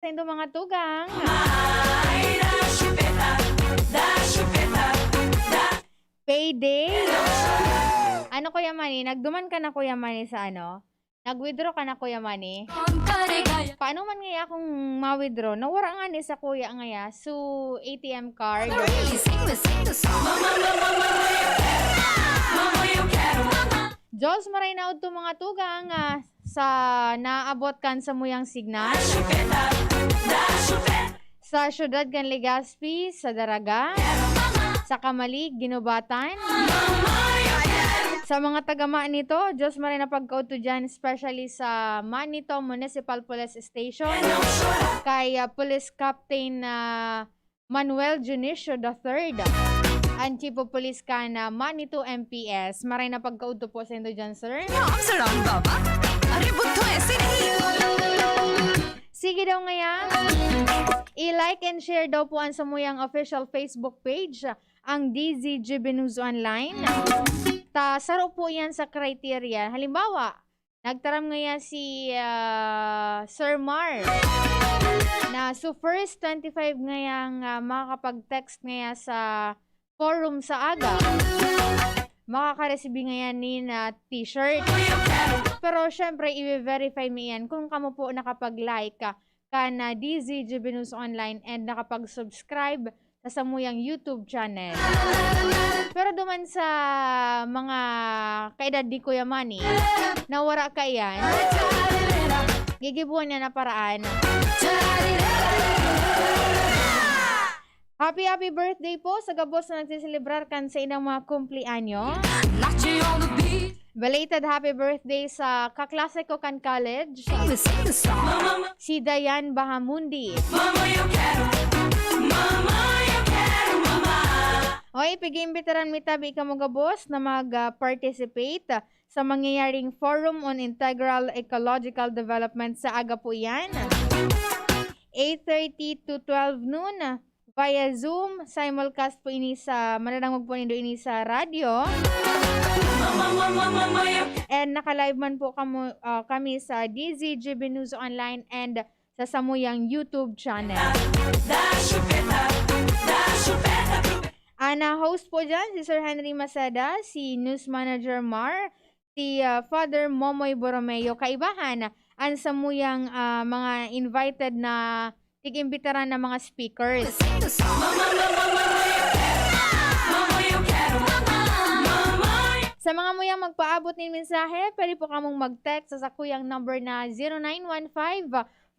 Sa inyong mga tugang. Payday. Ano Kuya Manny? Nagduman ka na Kuya Manny sa ano? Nag-withdraw ka na Kuya Manny? Paano man ngaya kung ma-withdraw? Nawara nga ni sa Kuya ngaya. So, ATM card. Diyos maray na to mga tugang sa naabot kan sa muyang signal. Sa syudad kan Legazpi, sa Daraga, sa Kamalig, Ginubatan. Sa mga tagama nito, Diyos maray na pagkauto dyan, especially sa Manito Municipal Police Station, kay Police Captain Manuel Junicio III, ang Chief of Police ka na Manito MPS. Maray na pagkauto po sa indo dyan, sir. Sige daw ngayon, i-like and share daw po ang samuyang official Facebook page, ang DZGB News Online. Saro po yan sa criteria. Halimbawa, nagtaram ngayon si Sir Mar na so first 25 ngayang makakapag-text ngayon sa forum sa aga. Makaka-receive ngayon ni na t-shirt. Pero syempre, i-verify mo yan kung kamo po nakapag-like ka na DZGB News Online and nakapag-subscribe sa samuyang YouTube channel. Pero duman sa mga kaedad di Kuya Manny, nawara ka yan, gigibuhan niya na paraan. Happy birthday po sa gabos na nagsiselebrar kan sa inang mga kumplianyo. Belated happy birthday sa kaklase ko kan college, si Dayan Bahamundi. Hoy, pag-iimbitaran mi tabi ka mga boss na mag-participate sa mangyayaring Forum on Integral Ecological Development sa aga po yan. 8:30 to 12 noon via Zoom. Simulcast po ini sa, mananangog po nindo ini sa radyo. And naka-live man po kami sa DZGB News Online and sa samuyang YouTube channel. Ana host po dyan, si Sir Henry Masada, si News Manager Mar, si Father Momoy Borromeo. Kaibahan, ang samuyang mga invited na tig-imbitaran na mga speakers. Sa mga muyang magpaabot ng mensahe, pwede po kamong mag-text sa sakuyang number na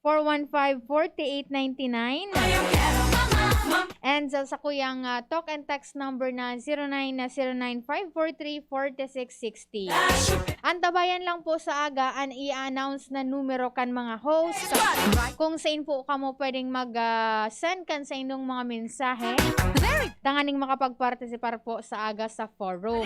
0915-415-4899. And sa sakuyang talk and text number na 0909-543-4660. Antabayan lang po sa aga ang i-announce na numero kan mga host. Kung saan po kamo pwedeng mag-send kan sa inyong mga mensahe. Tanganing makapag-participar po sa aga sa forum.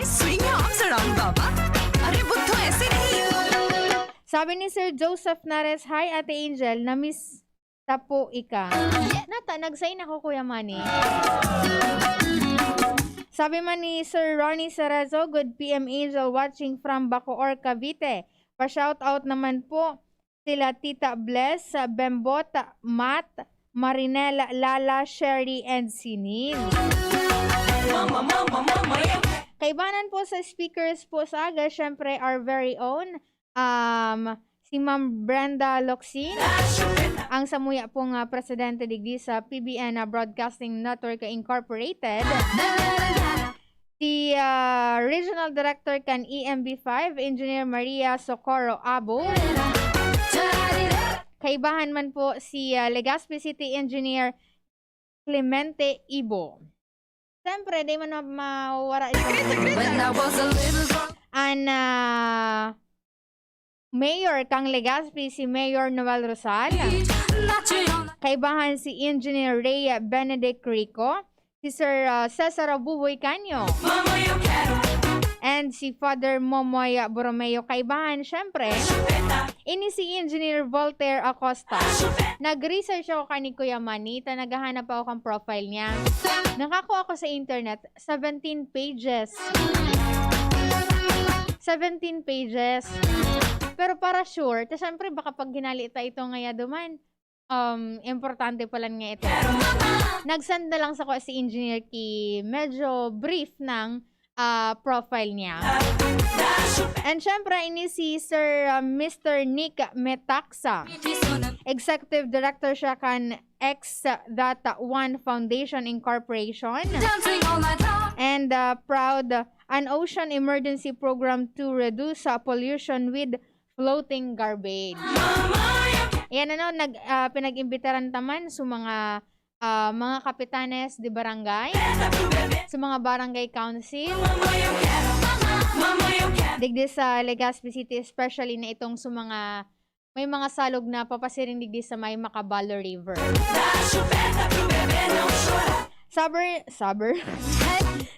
Sabi ni Sir Joseph Nares, hi Ate Angel, na-miss tapo ika. Nata, nag-sign ako Kuya Manny. Sabi man ni Sir Ronnie Cerezo, good PM Angel watching from Bacoor, Cavite. Pa-shoutout naman po sila Tita Bless, Bembot, Matt, Marinela, Lala, Sherry, and Sinin. Kaibanan po sa speakers po sa aga, syempre our very own si Ma'am Brenda Locsin, ang samuya pong presidente digdi sa PBN Broadcasting Network Incorporated. Si Regional Director kan EMB5, Engineer Maria Socorro Abo. Kaibahan man po si Legazpi City Engineer Clemente Ibo. Siyempre, di man mawara ito. Mayor kang Legazpi, si Mayor Noel Rosal. Kaibahan si Engineer Ray Benedict Rico, si Sir Cesar Buboy Canyo, and si Father Momoy Borromeo. Kaibahan, syempre, ini si Engineer Voltaire Acosta. Nag-research ako kani Kuya Manny, naghahanap ako kang profile niya. Nakakuha ako sa internet, 17 pages. 17 pages. Pero para sure, syempre baka pag ginalita ito ngaya duman, importante pala nga ito. Nagsend na lang sa ko si Engineer Key, medyo brief ng profile niya. And syempre, ini si Sir Mr. Nick Metaxa. Executive Director siya kan X.1 Foundation Incorporation. And proud an ocean emergency program to reduce pollution with floating garbage. Yan pinag-imbitaran taman sa mga kapitanes di barangay, sa mga barangay council, digdi sa Legazpi City, especially na itong sa may mga salog na papasiring digdi sa may Macabalo River.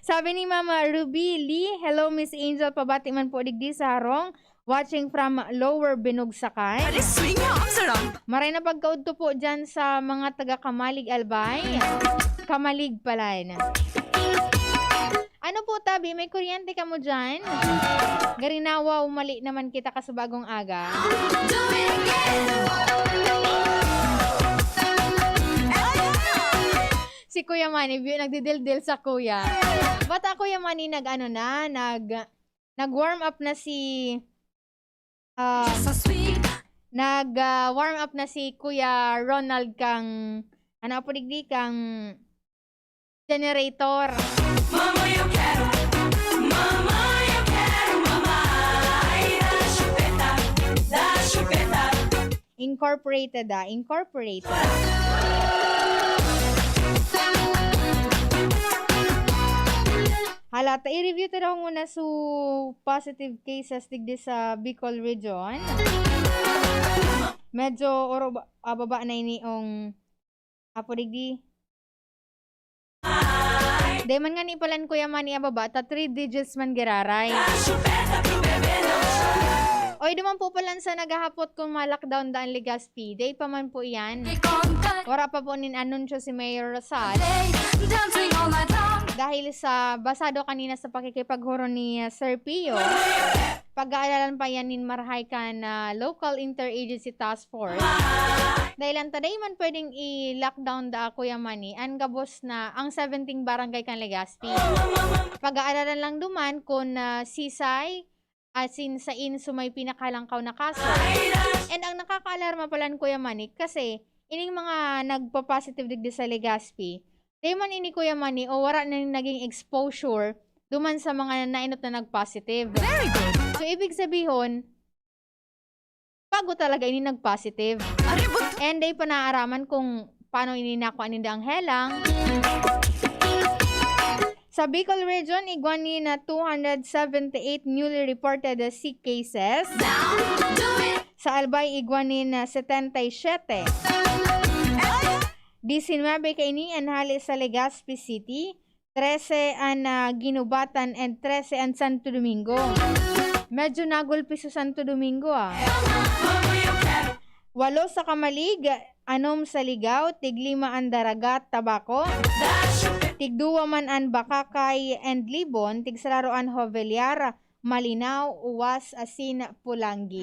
Sabi ni Mama Ruby Lee, hello Miss Angel, pabati man po digdi sa harong. Watching from Lower Binugsakan. Maray na pagkaudto po dyan sa mga taga Kamalig Albay. Kamalig pala. Ano po tabi, may kuryente ka mo dyan? Garinawa, umali naman kita ka sa bagong aga. Si Kuya Manny, nagdidildil sa kuya. Bata Kuya Manny, nag-warm up na si... warm up na si Kuya Ronald kang generator. Mama, you quiero. Mama, you quiero. Mama, da chupeta. Incorporated. Halata, i-review ta daw muna sa positive cases digdi sa Bicol region. Medyo baba na iniong apo digdi. Dahil man nga ni palan Kuya Manny ababa, 3 digits man giraray. Oy, duman po palan sa nagahapot kung ma-lockdown daan Legazpi. Day pa man po yan. Wala pa po nin-anunsyo si Mayor Rosal. Dahil sa basado kanina sa pakikipaghuro ni Sir Pio, pag-aaralan pa yan nin marhay ka na Local Interagency Task Force. Dahil ang taday man pwedeng i-lockdown da Kuya Manny, ang gabos na ang 17 barangay kan Legazpi. Pag-aaralan lang duman kung sisay, asin sa may pinakalangkaw na kaso. And ang nakaka-alarma pala Kuya Manny, kasi ining mga nagpa-positive digdi sa Legazpi, di man ini Kuya Manny o wala na naging exposure duman sa mga nainot na nag-positive. Very good. So, ibig sabihin, bago talaga ini nag-positive. And ay panaaraman kung paano ini nakuha ni ang helang. Sa Bicol region, igwani na 278 newly reported sick cases. Sa Albay, igwani na 77. 19 kay ni anhali sa Legazpi City, 13 ang Ginubatan and 13 ang Santo Domingo. Medyo nagulpi sa Santo Domingo 8 sa Kamalig, 6 sa Ligaw, 5 ang Daragat, Tabaco, 2 man ang Bakakay and Libon, 3 ang Hoveliar, Malinaw, Uwas, Asin, Pulangi.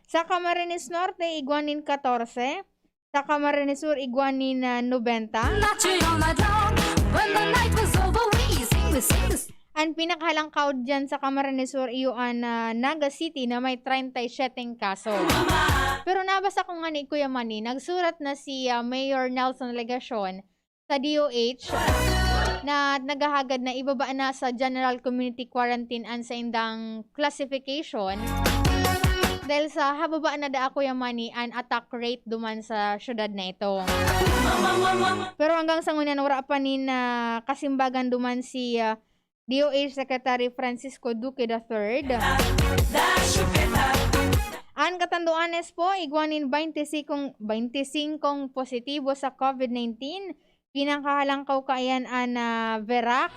Sa Camarines Norte, igwanin 14. Sa Camarines Sur, igwanin 90. Ang pinakahalang count dyan sa Camarines Sur, iyon Naga City na may 37 kaso. Pero nabasa ko nga ni Kuya Manny, nagsurat na si Mayor Nelson Legacion sa DOH na naghahagad na ibaba na sa General Community Quarantine ang sa indang classification. Dahil sa hababa na da Kuya Manny an attack rate duman sa syudad na ito. Pero hanggang sa ngunan wala pa ni na kasimbagan duman si DOH Secretary Francisco Duque III. Ang katanduanes po, igwanin 25 positibo sa COVID-19. Pinangkahalangkaw kaayan an Verac.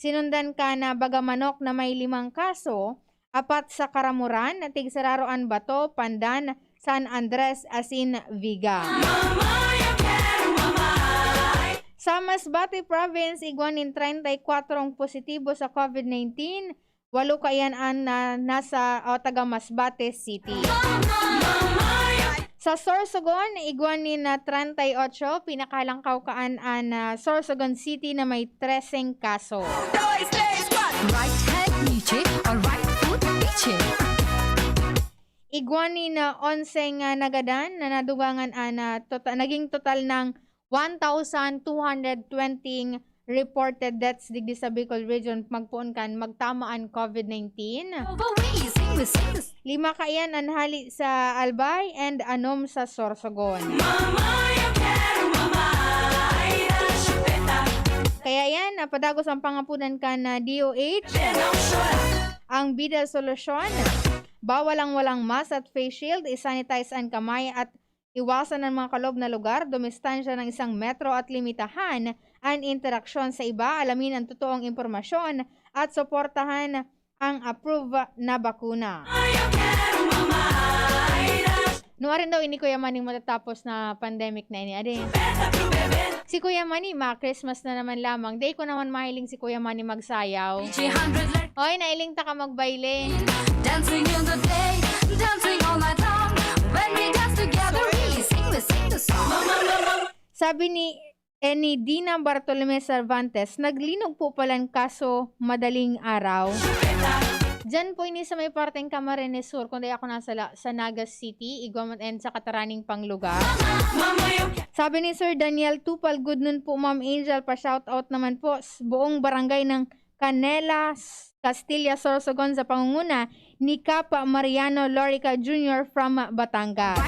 Sinundan ka na Bagamanok na may 5 kaso. 4 sa Karamuran, Tigsararoan Bato, Pandan, San Andres, Asin, Viga. Sa Masbate Province, igwanin 34 positibo sa COVID-19, 8 kaayan ang nasa taga Masbate City. Sa Sorsogon, iguanin na 38, pinakalangkaw kaan na Sorsogon City na may 13 kaso. Right head niche or right foot niche. Iguanin na 11 nagadan na nadugangan naging total ng 1,220 reported deaths digdi sa Bicol Region magpuon kan magtamaan COVID-19. Lima kaiyan anhali sa Albay and anom sa Sorsogon. Kaya yan, napadagos ang pangapunan ka na DOH. Ang bida solusyon, bawal ang walang mask at face shield, isanitize ang kamay at iwasan ang mga kalob na lugar, dumistansya ng 1 metro at limitahan ang interaksyon sa iba, alamin ang totoong impormasyon at suportahan ang approved na bakuna. Nuwarin daw ini Kuya Manny matatapos na pandemic na ini. Ade. Si Kuya Manny, Christmas na naman lamang. Day ko naman mahiling si Kuya Manny magsayaw. Hoy, nailing ta ka magbaile. Dancing in the day, dancing all night long. When we dance together, we sing the song. Sabi ni Dina Bartolome Cervantes, naglinog po palang kaso madaling araw. Diyan po ini sa may parteng Camarines Sur, kundi ako nasa sa Nagas City, Iguaman and sa Kataraning Panglugar. Sabi ni Sir Daniel Tupal, good nun po Ma'am Angel, pa-shoutout naman po buong barangay ng Canela, Castilla, Sorsogon sa pangunguna ni Kapa Mariano Lorica Jr. from Batangas.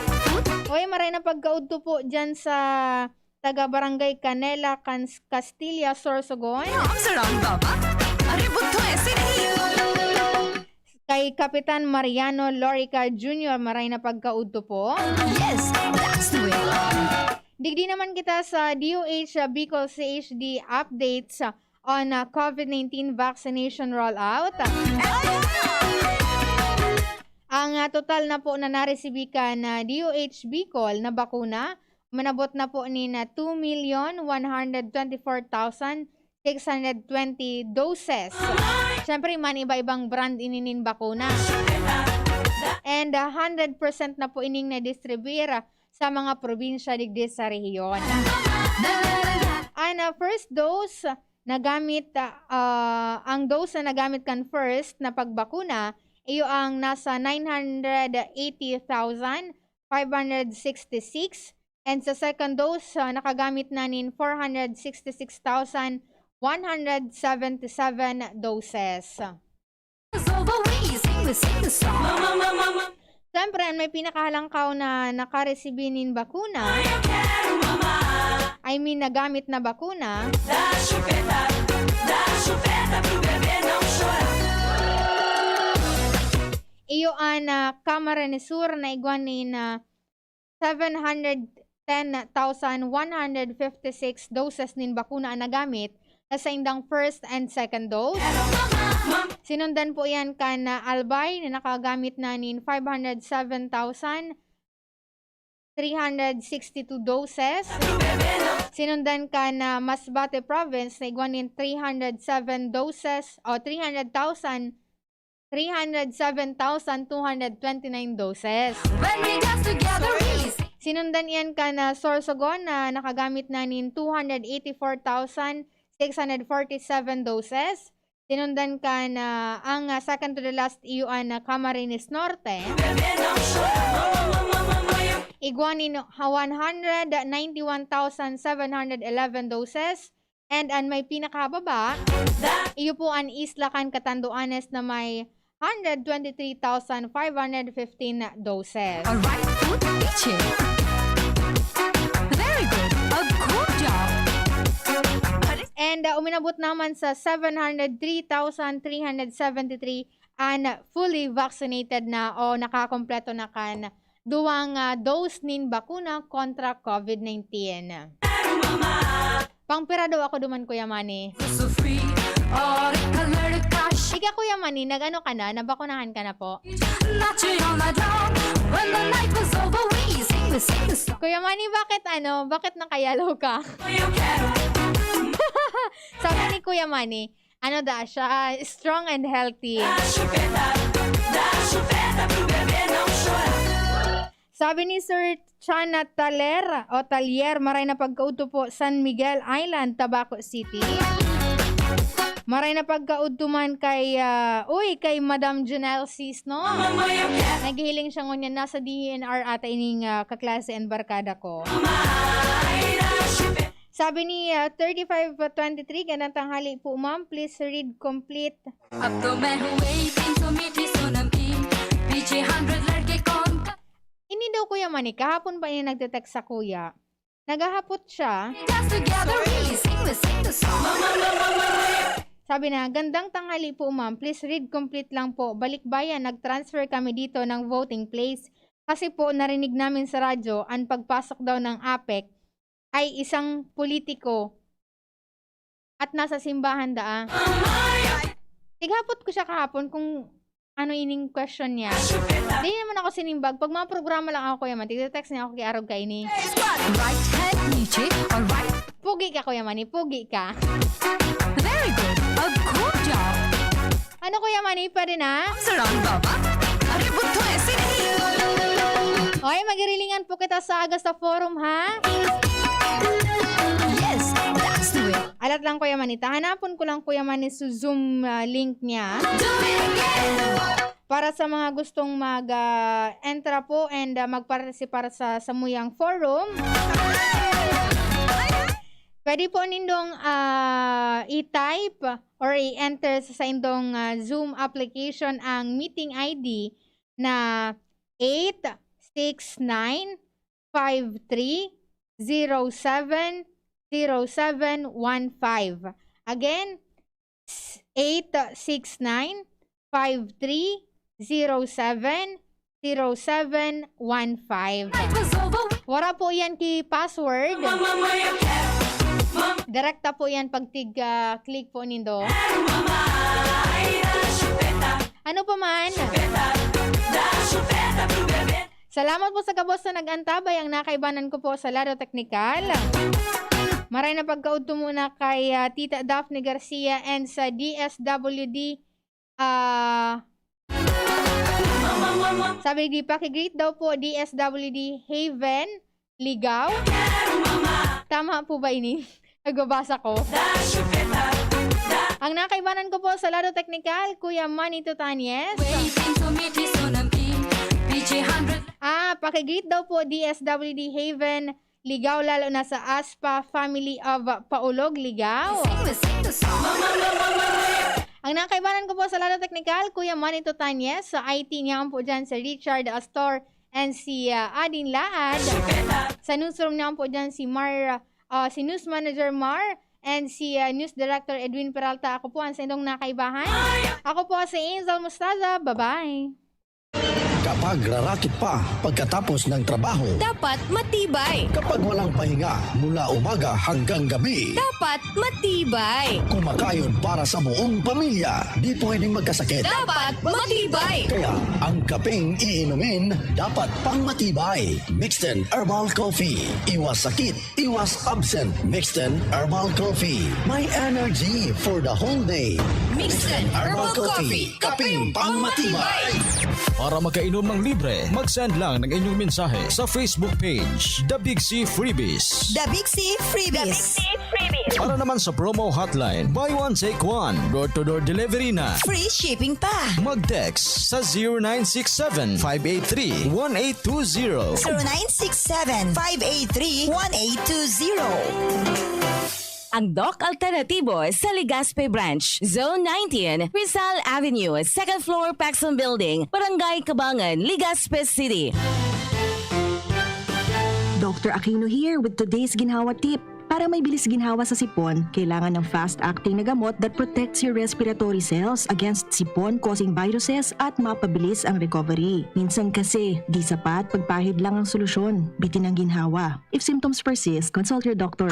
Oy, maray na pagkaudto po dyan sa taga-barangay Canela, Castilla, Sorsogon. Kay Kapitan Mariano Lorica Jr. maray na pagkaudto po. Yes, that's the way. Digdi naman kita sa DOH Bicol CHD updates on COVID-19 vaccination rollout. Ang total na po na naresibikan na DOH Bicol na bakuna, manabot na po ni na 2,124,620 doses. Siyempre man iba-ibang brand ininin bakuna. And 100% na po ining na-distribute sa mga probinsya digdi sa rehiyon. Ang first dose nagamit, ang dose na nagamit kan first na pagbakuna, iyo ang nasa 980,566 and sa second dose nakagamit na nin 466,177 doses. Siyempre, may pinakahalangkaw na nakaresibinin bakuna, I mean nagamit na bakuna, iyo ang Camarines Sur na iguanin na 710,156 doses nin bakuna ang nagamit sa indang first and second dose. Sinundan po yan ka na Albay na nakagamit na nin 507,362 doses. Sinundan ka na Masbate Province na iguanin 307 doses o 307,229 doses. Sinundan yan ka na Sorsogon na nakagamit na nin 284,647 doses. Sinundan ka na ang second to the last iuan na Camarines Norte. Iguanin 191,711 doses. And ang may pinakababa, iyo po ang Isla Can Catanduanes na may 123,515 doses. Alright, food teaching. Very good. A good job. And uminabot naman sa 703,373 ang fully vaccinated na o nakakompleto na kan duwang dose nin bakuna kontra COVID-19. Pangpira daw ako duman Kuya Manny. So free. Ika Kuya Manny, nag-ano ka na? Nabakunahan ka na po? Kuya Manny, bakit nakayalaw ka? Sabi ni Kuya Manny, ano da siya? Strong and healthy. Sabi ni Sir Chana Talier, maray na pagkauto po, San Miguel Island, Tabaco City. Maray na pagkauto man kay, kay Madam Janelle Cis, no? Naghihiling siya ngunyan, nasa DNR ata ining kaklase and barkada ko. Sabi ni 3523, ganang tanghali po ma'am, please read complete. अब तो मैं हूँ waiting so मीठी सोनम की पीछे 100 लड़के कौन Hindi daw Kuya Manny, kahapon pa niya nagte-text sa kuya. Naghahapot siya. dance together we sing the song. Sabi na, gandang tanghali po ma'am, please read complete lang po. Balikbayan, nag-transfer kami dito ng voting place. Kasi po narinig namin sa radyo, ang pagpasok daw ng APEC ay isang politiko at nasa simbahan daa. Tighapot ko siya kahapon kung ano ining question niya. Hindi naman ako sinimbag. Pag mga programa lang ako, Kuya Man, tigte-text niya ako kay Arog Kaini. Right hand नीचे और right. Pugi ka, Kuya Manny, pugi ka. Very good. A good job. Ano, Kuya Manny, pa rin ha? Surround बाबा. अरे बुद्धू ऐसे नहीं. Okay, magirilingan po kita sa Agasta Forum, ha? Yes, that's the way. Alat lang, Kuya Manny. Hanapon ko lang, Kuya Manny, sa Zoom link niya. Do it again. Para sa mga gustong mag-entra po and magparticipar sa Samuyang Forum. Pwede po nindong i-type or i-enter sa indong Zoom application ang meeting ID na 86953070715. Again, 86953070715. It was over. Wala po yan ki password. Direkta po yan pag click po nindo. Ano pa man? Salamat po sa kabos na nag-antabay. Ang nakaibanan ko po sa laro teknikal. Maray na pagkaudto muna kay Tita Daphne Garcia and sa DSWD. Sabi di pakigreet daw po DSWD Haven Ligaw. Tama po ba ini? Nagbabasa ko. Ang nakaibanan ko po sa laro teknikal, Kuya Manny Tutanyes. Waiting so मीठी सोनम की पीछे 100. Pakigreet daw po DSWD Haven Ligaw, lalo na sa ASPA Family of Paulog Ligaw. Sing the song. Ang nakaibanan ko po sa laro teknikal, Kuya Manny Tutanyes. Sa IT niya po dyan si Richard Astor and si Adin Laad. Sa newsroom niya po dyan si si News Manager Mar and si News Director Edwin Peralta. Ako po ang sa indong nakaibahan. Ako po si Angel Mustaza. Bye-bye. Kapag rarakit pa pagkatapos ng trabaho, Dapat matibay. kapag walang pahinga mula umaga hanggang gabi, Dapat matibay. kumakain para sa buong pamilya, di pwedeng magkasakit. Dapat matibay. Kaya ang kapeng iinumin dapat pang matibay. Mixten Herbal Coffee. Iwas sakit, iwas absent. Mixten Herbal Coffee. May energy for the whole day. Mixten Herbal Coffee. Kapeng pang matibay. Para makainom ng libre, mag-send lang ng inyong mensahe sa Facebook page, The Big C Freebies. The Big C Freebies. Para naman sa promo hotline, buy one take one, door-to-door delivery na. Free shipping pa. Mag-text sa 0967-583-1820. 0967-583-1820. Ang Doc Alternatibo sa Legazpi Branch, Zone 19, Rizal Avenue, 2nd floor, Paxson Building, Barangay Cabangan, Legazpi City. Dr. Aquino here with today's ginhawa tip. Para may bilis ginhawa sa sipon, kailangan ng fast-acting na gamot that protects your respiratory cells against sipon-causing viruses at mapabilis ang recovery. Minsan kasi, di sapat pagpahid lang ang solusyon. Bitin ang ginhawa. If symptoms persist, consult your doctor.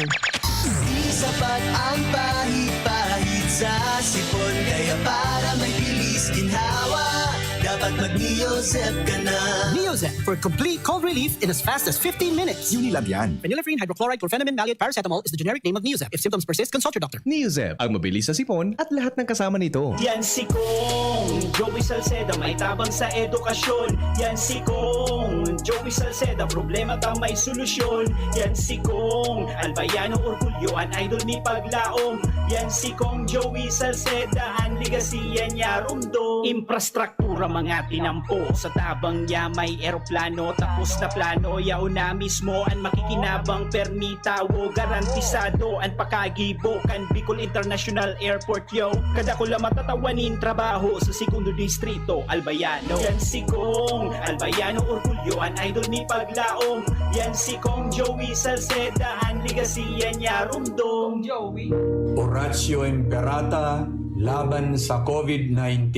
Di sapat ang pahit-pahit sa sipon, kaya para may bilis ginhawa, dapat dapat mag-Neozep ka na. Neozep for complete cold relief in as fast as 15 minutes. Unilab yan. Phenylephrine, hydrochloride, chlorpheniramine, maleate, paracetamol is the generic name of Neozep. If symptoms persist, consult your doctor. Neozep, ang mabilis sa sipon at lahat ng kasama nito. Yan si Kong Joey Salceda, may tabang sa edukasyon. Yan si Kong Joey Salceda, problema daw may solusyon. Yan si Kong Albayano Orgulyo, an idol ni Paglaom. Yan si Kong Joey Salceda, ang ligasiya niya rumdo. Infrastruktura mga tinampo, sa tabang niya may eroplano. Tapos na plano, yaw na mismo ang makikinabang permita. Wo garantisado ang pakagibo kan Bicol International Airport yo. Kada ko lang matatawanin trabaho sa segundo distrito Albayano. Yan si Kong Albayano Orgulyo, an idol ni Paglaom. Yan si Kong Joey Salceda, ang ligasiya niya rumdo. Joey Oratio Imperata laban sa COVID-19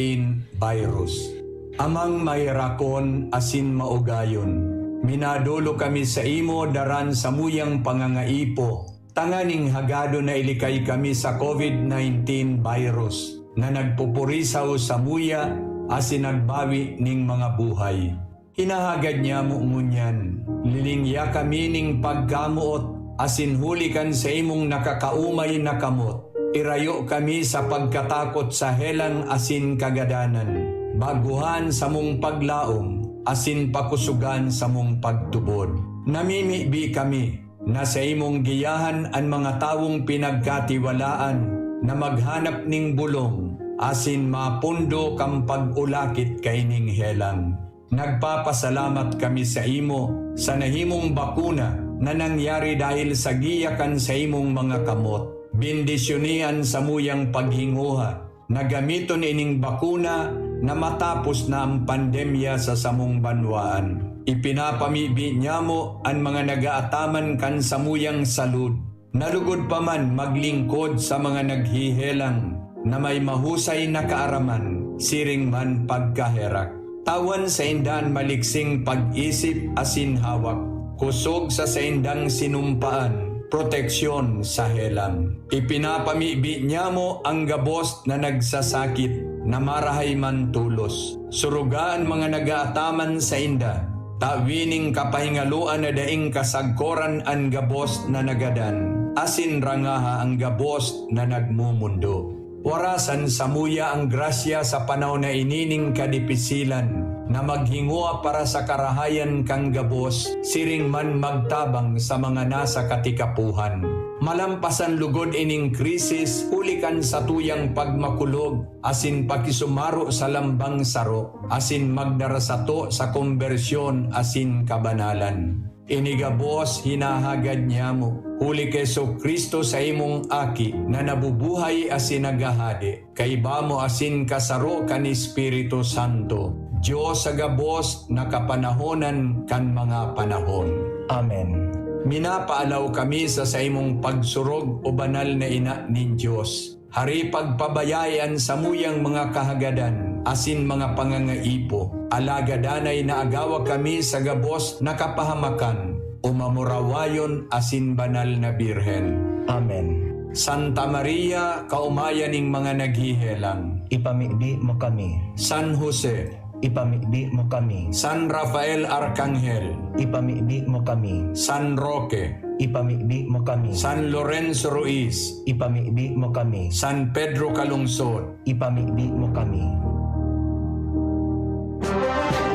virus. Amang mayrakon asin maugayon. Minadulo kami sa imo daran sa muyang pangangaipo. Tanganing hagado na ilikay kami sa COVID-19 virus na nagpupurisaw sa muya asin nagbawi ning mga buhay. Hinahagad niya mo ngunyan. Lilingya kami ning pagkamuot asin hulikan sa imong nakakaumay na kamot. Irayo kami sa pagkatakot sa helang asin kagadanan. Baguhan sa mong paglaom, asin pakusugan sa mong pagtubod. Namimibi kami na sa imong giyahan ang mga tawong pinagkatiwalaan na maghanap ning bulong, asin mapundo kang pag-ulakit kay ning helang. Nagpapasalamat kami sa imo sa nahimong bakuna na nangyari dahil sa giyakan sa imong mga kamot. Bendisyonian sa muyang paghinguha na gamiton ining bakuna na matapos na ang pandemya sa samong banwaan. Ipinapamibi niya mo ang mga nagaataman kan sa muyang salud. Nalugod pa man maglingkod sa mga naghihelang na may mahusay na kaaraman, siring man pagkaherak. Tawan sa indang maliksing pag-isip asin hawak, kusog sa indang sinumpaan, proteksyon sa helang. Ipinapamibi niya mo ang gabos na nagsasakit na marahay man tulos. Surugaan mga nagaataman sa inda. Tawining kapahingaluan na daing kasagkoran ang gabos na nagadan. Asin rangaha ang gabos na nagmumundo. Warasan sa muya ang grasya sa panahon na inining kadipisilan na maghingua para sa karahayan kang gabos, siring man magtabang sa mga nasa katikapuhan. Malampasan lugod ining krisis, ulikan sa tuyang pagmakulog, asin pakisumaro sa lambang saro, asin magdarasato sa konbersyon asin kabanalan. Inigabos hinahagad niya mo, huli keso Kristo sa imong aki na nabubuhay asin nagahade, kay bamo asin kasaro kan Espiritu Santo. Diyos sa gabos na kapanahonan kan mga panahon. Amen. Minapaalaw kami sa imong pagsurog o banal na ina nin Diyos. Hari pagpabayayan sa muyang mga kahagadan, asin mga pangangaipo. Alagadanay na agawa kami sa gabos na kapahamakan, umamurawayon asin banal na birhen. Amen. Santa Maria, kaumayaning mga naghihelang, ipamibi mo kami. San Jose, ipamibi mo kami. San Rafael Arcangel, ipamibi mo kami. San Roque, ipamibi mo kami. San Lorenzo Ruiz, ipamibi mo kami. San Pedro Calungsod, ipamibi mo kami.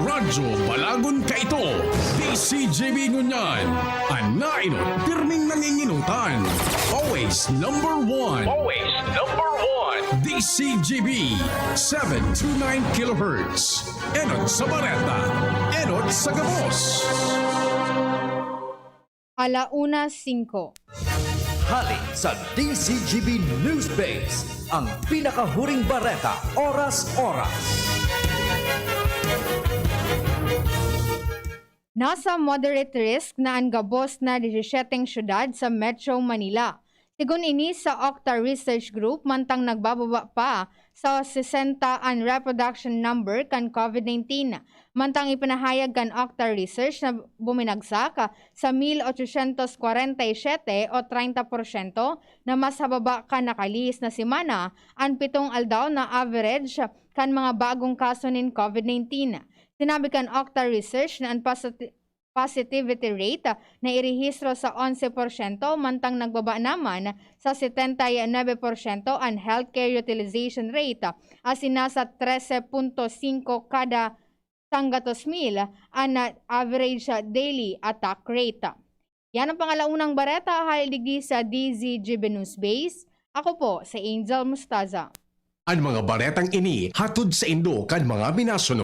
Radyo Balagon Kaito, DZGB Ngunyan, Anainot, pirming nanginginutan. Always number one. Always number one. DZGB, 729 kHz. Enot sa Bareta, Enot sa Gabos. 1:05. Halik sa DZGB News Base, ang pinakahuring bareta oras-oras. Nasa moderate risk na ang gabos na 17 syudad sa Metro Manila. Sigun ini sa Octa Research Group, mantang nagbababa pa sa 60 ang reproduction number kan COVID-19. Mantang ipinahayag kan Octa Research na buminagsak sa 1,847 o 30% na mas hababa ka nakalis na simana ang 7 aldaw na average kan mga bagong kaso nin COVID-19. Sinabi kan Octa Research na ang positivity rate na irehistro sa 11% mantang nagbaba naman sa 79% ang healthcare utilization rate as nasa 13.5 kada sanggatos mil ang average daily attack rate. Yan ang pangalaunang bareta haligi sa DZGB News Base. Ako po si Angel Mustaza. Ang mga baretang ini hatod sa Indo kan mga minasunod.